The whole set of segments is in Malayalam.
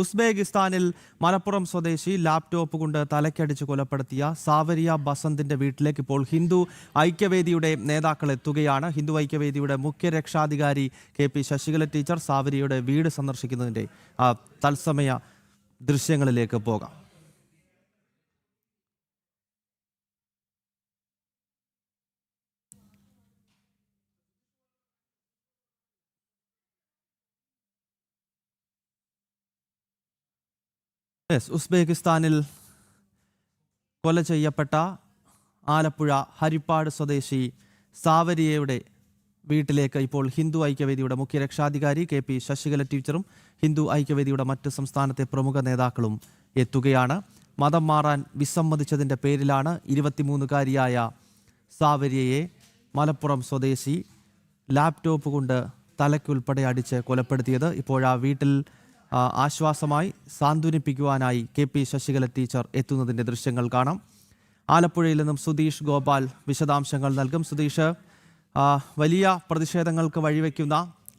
ഉസ്ബെക്കിസ്ഥാനിൽ മലപ്പുറം സ്വദേശി ലാപ്ടോപ്പ് കൊണ്ട് തലയ്ക്കടിച്ച് കൊലപ്പെടുത്തിയ സാവരിയ ബസന്തിന്റെ വീട്ടിലേക്ക് ഇപ്പോൾ ഹിന്ദു ഐക്യവേദിയുടെ നേതാക്കൾ എത്തുകയാണ്. ഹിന്ദു ഐക്യവേദിയുടെ മുഖ്യ രക്ഷാധികാരി KP ശശികല ടീച്ചർ സാവരിയുടെ വീട് സന്ദർശിക്കുന്നതിന്റെ തത്സമയ ദൃശ്യങ്ങളിലേക്ക് പോകാം. ഉസ്ബെക്കിസ്ഥാനിൽ കൊല ചെയ്യപ്പെട്ട ആലപ്പുഴ ഹരിപ്പാട് സ്വദേശി സാവരിയയുടെ വീട്ടിലേക്ക് ഇപ്പോൾ ഹിന്ദു ഐക്യവേദിയുടെ മുഖ്യ രക്ഷാധികാരി KP ശശികല ടീച്ചറും ഹിന്ദു ഐക്യവേദിയുടെ മറ്റ് സംസ്ഥാനത്തെ പ്രമുഖ നേതാക്കളും എത്തുകയാണ്. മതം മാറാൻ വിസമ്മതിച്ചതിൻ്റെ പേരിലാണ് 23-കാരിയായ സാവരിയയെ മലപ്പുറം സ്വദേശി ലാപ്ടോപ്പ് കൊണ്ട് തലയ്ക്കുൾപ്പെടെ അടിച്ച് കൊലപ്പെടുത്തിയത്. ഇപ്പോഴാ വീട്ടിൽ ആശ്വാസമായി സാന്ത്വനിപ്പിക്കുവാനായി KP ശശികല ടീച്ചർ എത്തുന്നതിൻ്റെ ദൃശ്യങ്ങൾ കാണാം. ആലപ്പുഴയിൽ നിന്നും സുധീഷ് ഗോപാൽ വിശദാംശങ്ങൾ നൽകും. സുധീഷ്, വലിയ പ്രതിഷേധങ്ങൾക്ക് വഴിവെക്കുന്ന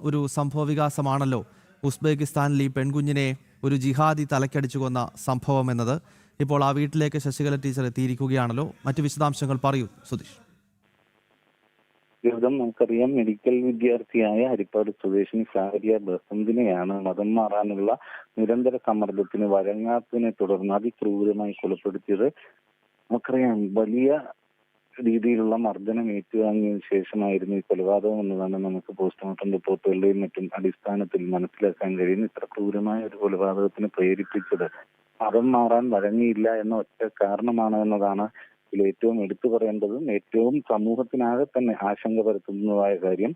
ഒരു സംഭവ വികാസമാണല്ലോ ഉസ്ബെക്കിസ്ഥാനിൽ ഈ പെൺകുഞ്ഞിനെ ഒരു ജിഹാദി തലക്കടിച്ചു കൊന്ന സംഭവം എന്നത്. ഇപ്പോൾ ആ വീട്ടിലേക്ക് ശശികല ടീച്ചർ എത്തിയിരിക്കുകയാണല്ലോ. മറ്റു വിശദാംശങ്ങൾ പറയൂ സുധീഷ്. നമുക്കറിയാം, മെഡിക്കൽ വിദ്യാർത്ഥിയായ ഹരിപ്പാട് സ്വദേശിനി സാവരിയ ബസന്തിനെയാണ് മതം മാറാനുള്ള നിരന്തര സമ്മർദ്ദത്തിന് വഴങ്ങാത്തതിനെ തുടർന്ന് അതിക്രൂരമായി കൊലപ്പെടുത്തിയത്. നമുക്കറിയാം, വലിയ രീതിയിലുള്ള മർദ്ദനം ഏറ്റുവാങ്ങിയതിനു ശേഷമായിരുന്നു ഈ കൊലപാതകം എന്നതാണ് നമുക്ക് പോസ്റ്റ്മോർട്ടം റിപ്പോർട്ടുകളുടെയും മറ്റും അടിസ്ഥാനത്തിൽ മനസ്സിലാക്കാൻ കഴിയുന്നത്. ഇത്ര ക്രൂരമായ ഒരു കൊലപാതകത്തിന് പ്രേരിപ്പിച്ചത് മതം മാറാൻ വഴങ്ങിയില്ല എന്ന ഒറ്റ കാരണമാണ് എന്നതാണ് ഇതിൽ ഏറ്റവും എടുത്തു പറയേണ്ടതും ഏറ്റവും സമൂഹത്തിനാകെ തന്നെ ആശങ്ക പരത്തുന്നതായ കാര്യം.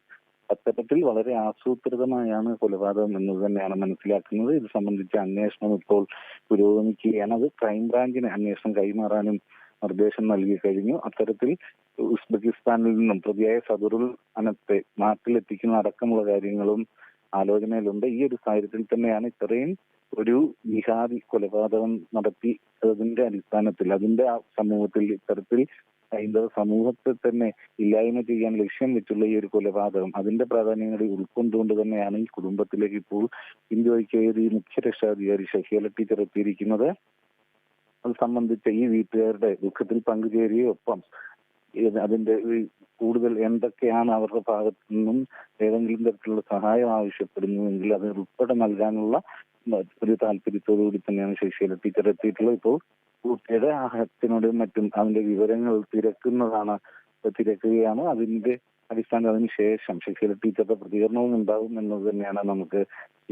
അത്തരത്തിൽ വളരെ ആസൂത്രിതമായാണ് കൊലപാതകം എന്നത് തന്നെയാണ് മനസ്സിലാക്കുന്നത്. ഇത് സംബന്ധിച്ച അന്വേഷണം ഇപ്പോൾ പുരോഗമിക്കുകയാണ്. അത് ക്രൈംബ്രാഞ്ചിന് അന്വേഷണം കൈമാറാനും നിർദ്ദേശം നൽകി കഴിഞ്ഞു. അത്തരത്തിൽ ഉസ്ബെക്കിസ്ഥാനിൽ നിന്നും പ്രതിയായ സദറുൽ അനത്തെ നാട്ടിലെത്തിക്കുന്ന അടക്കമുള്ള കാര്യങ്ങളും ആലോചനയിലുണ്ട്. ഈ ഒരു സാഹചര്യത്തിൽ തന്നെയാണ് ഇത്രയും ഒരു ജിഹാദി കൊലപാതകം നടത്തി അതിന്റെ അടിസ്ഥാനത്തിൽ അതിന്റെ സമൂഹത്തിൽ ഇത്തരത്തിൽ ഹൈന്ദവ സമൂഹത്തെ തന്നെ ഇല്ലായ്മ ചെയ്യാൻ ലക്ഷ്യം വെച്ചുള്ള ഈ ഒരു കൊലപാതകം അതിന്റെ പ്രാധാന്യങ്ങളെ ഉൾക്കൊണ്ടുകൊണ്ട് തന്നെയാണ് ഈ കുടുംബത്തിലേക്ക് ഇപ്പോൾ ഹിന്ദു ഐക്യവേദി മുഖ്യ രക്ഷാധികാരി ശശികല ടീച്ചർ എത്തിയിരിക്കുന്നത്. അത് സംബന്ധിച്ച ഈ വീട്ടുകാരുടെ ദുഃഖത്തിൽ പങ്കുചേരുകയൊപ്പം അതിന്റെ കൂടുതൽ എന്തൊക്കെയാണ് അവരുടെ ഭാഗത്തു നിന്നും ഏതെങ്കിലും തരത്തിലുള്ള സഹായം ആവശ്യപ്പെടുന്നുവെങ്കിൽ അത് ഉൾപ്പെടെ നൽകാനുള്ള ഒരു താല്പര്യത്തോടുകൂടി തന്നെയാണ് ശശികല ടീച്ചർ എത്തിയിട്ടുള്ളത്. ഇപ്പോൾ കുട്ടിയുടെ അച്ഛനോടും മറ്റും അതിന്റെ വിവരങ്ങൾ തിരക്കുകയാണ്. അതിന്റെ അടിസ്ഥാനം അതിനുശേഷം ശശികല ടീച്ചറുടെ പ്രതികരണവും ഉണ്ടാകും എന്നത് തന്നെയാണ് നമുക്ക്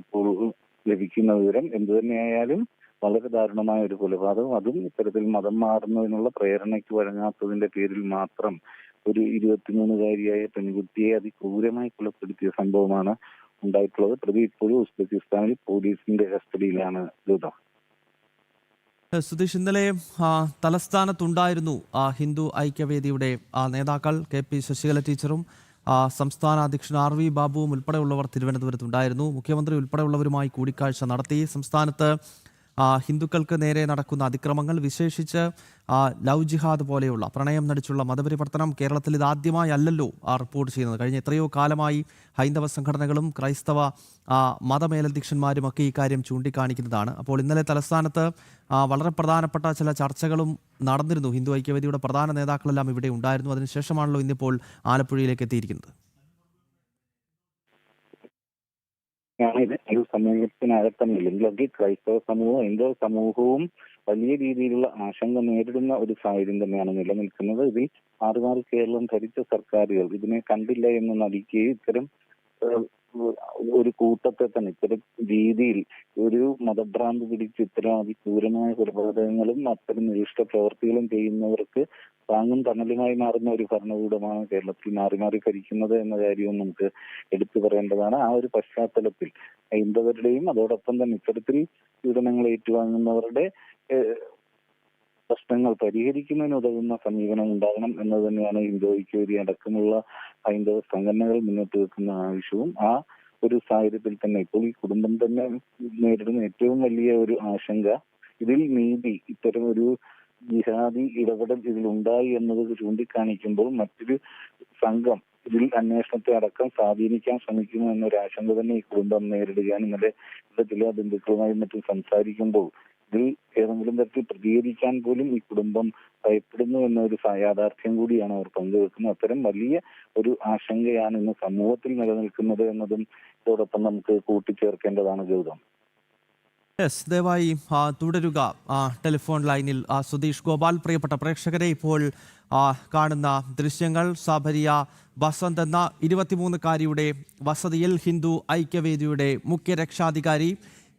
ഇപ്പോൾ ലഭിക്കുന്ന വിവരം. എന്തു തന്നെയായാലും വളരെ ദാരുണമായ ഒരു കൊലപാതകം, അതും ഇത്തരത്തിൽ മതം മാറുന്നതിനുള്ള പ്രേരണയ്ക്ക് വഴങ്ങാത്തതിന്റെ പേരിൽ മാത്രം ഒരു 23-കാരിയായ പെൺകുട്ടിയെ അതിക്രൂരമായി കൊലപ്പെടുത്തിയ സംഭവമാണ് ഉണ്ടായിട്ടുള്ളത്. പ്രതി ഇപ്പോഴും ഉസ്ബെക്കിസ്ഥാനിൽ പോലീസിന്റെ കസ്റ്റഡിയിലാണ്. സുധീഷ്, ഇന്നലെ തലസ്ഥാനത്തുണ്ടായിരുന്നു ഹിന്ദു ഐക്യവേദിയുടെ നേതാക്കൾ KP ശശികല ടീച്ചറും സംസ്ഥാന അധ്യക്ഷൻ RV ബാബുവും ഉൾപ്പെടെയുള്ളവർ തിരുവനന്തപുരത്തുണ്ടായിരുന്നു. മുഖ്യമന്ത്രി ഉൾപ്പെടെയുള്ളവരുമായി കൂടിക്കാഴ്ച നടത്തി. സംസ്ഥാനത്ത് ഹിന്ദുക്കൾക്ക് നേരെ നടക്കുന്ന അതിക്രമങ്ങൾ, വിശേഷിച്ച് ലവ് ജിഹാദ് പോലെയുള്ള പ്രണയം നടിച്ചുള്ള മതപരിവർത്തനം കേരളത്തിൽ ഇതാദ്യമായല്ലോ റിപ്പോർട്ട് ചെയ്യുന്നത്. കഴിഞ്ഞ എത്രയോ കാലമായി ഹൈന്ദവ സംഘടനകളും ക്രൈസ്തവ മതമേലധ്യക്ഷന്മാരുമൊക്കെ ഈ കാര്യം ചൂണ്ടിക്കാണിക്കുന്നതാണ്. അപ്പോൾ ഇന്നലെ തലസ്ഥാനത്ത് വളരെ പ്രധാനപ്പെട്ട ചില ചർച്ചകളും നടന്നിരുന്നു. ഹിന്ദു ഐക്യവേദിയുടെ പ്രധാന നേതാക്കളെല്ലാം ഇവിടെ ഉണ്ടായിരുന്നു. അതിനുശേഷമാണല്ലോ ഇന്നിപ്പോൾ ആലപ്പുഴയിലേക്ക് എത്തിയിരിക്കുന്നത്. ഈ സമൂഹത്തിനകത്തല്ലെങ്കിൽ ക്രൈസ്തവ സമൂഹവും ഹൈന്ദവ സമൂഹവും വലിയ രീതിയിലുള്ള ആശങ്ക നേരിടുന്ന ഒരു സാഹചര്യം തന്നെയാണ് നിലനിൽക്കുന്നത്. ഇതിൽ മാറി കേരളം ഭരിച്ച സർക്കാരുകൾ ഇതിനെ കണ്ടില്ല എന്ന് നടിക്കുകയും ഇത്തരം ഒരു കൂട്ടത്തെ തന്നെ ഇത്തരം രീതിയിൽ ഒരു മതഭ്രാന്തി പിടിച്ച് ഇത്തരം അതിക്രൂരമായ കൊലപാതകങ്ങളും അത്തരം നിരിഷ്ട പ്രവർത്തികളും ചെയ്യുന്നവർക്ക് താങ്ങും തണലുമായി മാറുന്ന ഒരു ഭരണകൂടമാണ് കേരളത്തിൽ മാറി ഭരിക്കുന്നത് എന്ന കാര്യവും നമുക്ക് എടുത്തു പറയേണ്ടതാണ്. ആ ഒരു പശ്ചാത്തലത്തിൽ ഹൈന്ദവരുടെയും അതോടൊപ്പം തന്നെ ഇത്തരത്തിൽ പീഡനങ്ങൾ ഏറ്റുവാങ്ങുന്നവരുടെ പ്രശ്നങ്ങൾ പരിഹരിക്കുന്നതിന് ഉതകുന്ന സമീപനം ഉണ്ടാകണം എന്നത് തന്നെയാണ് ഹിന്ദു ഐക്യവേദി അടക്കമുള്ള ഹൈന്ദവ സംഘടനകൾ മുന്നോട്ട് വെക്കുന്ന ആവശ്യവും. ആ ഒരു സാഹചര്യത്തിൽ തന്നെ ഇപ്പോൾ ഈ കുടുംബം തന്നെ നേരിടുന്ന ഏറ്റവും വലിയ ഒരു ആശങ്ക ഇതിൽ നീതി ഇത്തരം ഒരു ജിഹാദി ഇടപെടൽ ഇതിലുണ്ടായി എന്നത് ചൂണ്ടിക്കാണിക്കുമ്പോൾ മറ്റൊരു സംഘം ഇതിൽ അന്വേഷണത്തെ അടക്കം സ്വാധീനിക്കാൻ ശ്രമിക്കുന്നു എന്നൊരു ആശങ്ക തന്നെ ഈ കുടുംബം നേരിടുകയാണ്. ഇന്നലെ ചില ബന്ധുക്കളുമായും മറ്റും സംസാരിക്കുമ്പോൾ ഇതിൽ ഏതെങ്കിലും തരത്തിൽ പ്രതികരിക്കാൻ പോലും ഈ കുടുംബം ഭയപ്പെടുന്നു എന്നൊരു യാഥാർത്ഥ്യം കൂടിയാണ് അവർ പങ്കുവെക്കുന്നത്. അത്തരം വലിയ ഒരു ആശങ്കയാണ് ഇന്ന് സമൂഹത്തിൽ നിലനിൽക്കുന്നത് എന്നതും ഇതോടൊപ്പം നമുക്ക് കൂട്ടിച്ചേർക്കേണ്ടതാണ് ഗൗതം. യെസ്, ദയവായി തുടരുക. ടെലിഫോൺ ലൈനിൽ സുധീഷ് ഗോപാൽ. പ്രിയപ്പെട്ട പ്രേക്ഷകരെ, ഇപ്പോൾ കാണുന്ന ദൃശ്യങ്ങൾ സാബരിയ ബസന്ത് എന്ന 23-കാരിയുടെ വസതിയിൽ ഹിന്ദു ഐക്യവേദിയുടെ മുഖ്യ രക്ഷാധികാരി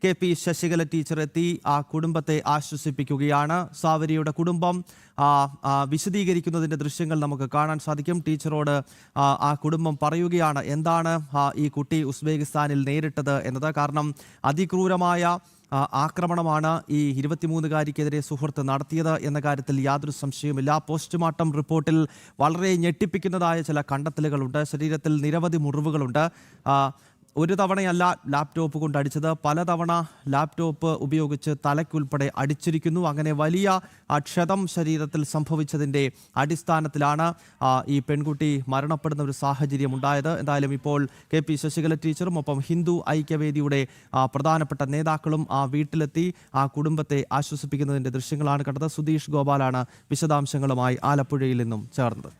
KP ശശികല ടീച്ചർ എത്തി ആ കുടുംബത്തെ ആശ്വസിപ്പിക്കുകയാണ്. സാവരിയുടെ കുടുംബം വിശദീകരിക്കുന്നതിൻ്റെ ദൃശ്യങ്ങൾ നമുക്ക് കാണാൻ സാധിക്കും. ടീച്ചറോട് ആ കുടുംബം പറയുകയാണ് എന്താണ് ഈ കുട്ടി ഉസ്ബെക്കിസ്ഥാനിൽ നേരിട്ടത് എന്നത്. കാരണം അതിക്രൂരമായ ആക്രമണമാണ് ഈ 23-കാരിക്കെതിരെ സുഹൃത്ത് നടത്തിയത് എന്ന കാര്യത്തിൽ യാതൊരു സംശയവുമില്ല. പോസ്റ്റ്മോർട്ടം റിപ്പോർട്ടിൽ വളരെ ഞെട്ടിപ്പിക്കുന്നതായ ചില കണ്ടെത്തലുകളുണ്ട്. ശരീരത്തിൽ നിരവധി മുറിവുകളുണ്ട്. ഒരു തവണയല്ല ലാപ്ടോപ്പ് കൊണ്ട് അടിച്ചത്, പലതവണ ലാപ്ടോപ്പ് ഉപയോഗിച്ച് തലയ്ക്കുൾപ്പെടെ അടിച്ചിരിക്കുന്നു. അങ്ങനെ വലിയ ക്ഷതം ശരീരത്തിൽ സംഭവിച്ചതിൻ്റെ അടിസ്ഥാനത്തിലാണ് ഈ പെൺകുട്ടി മരണപ്പെടുന്ന ഒരു സാഹചര്യം ഉണ്ടായത്. എന്തായാലും ഇപ്പോൾ KP ശശികല ടീച്ചറും ഒപ്പം ഹിന്ദു ഐക്യവേദിയുടെ പ്രധാനപ്പെട്ട നേതാക്കളും ആ വീട്ടിലെത്തി ആ കുടുംബത്തെ ആശ്വസിപ്പിക്കുന്നതിൻ്റെ ദൃശ്യങ്ങളാണ് കണ്ടത്. സുധീഷ് ഗോപാലാണ് വിശദാംശങ്ങളുമായി ആലപ്പുഴയിൽ നിന്നും ചേർന്നത്.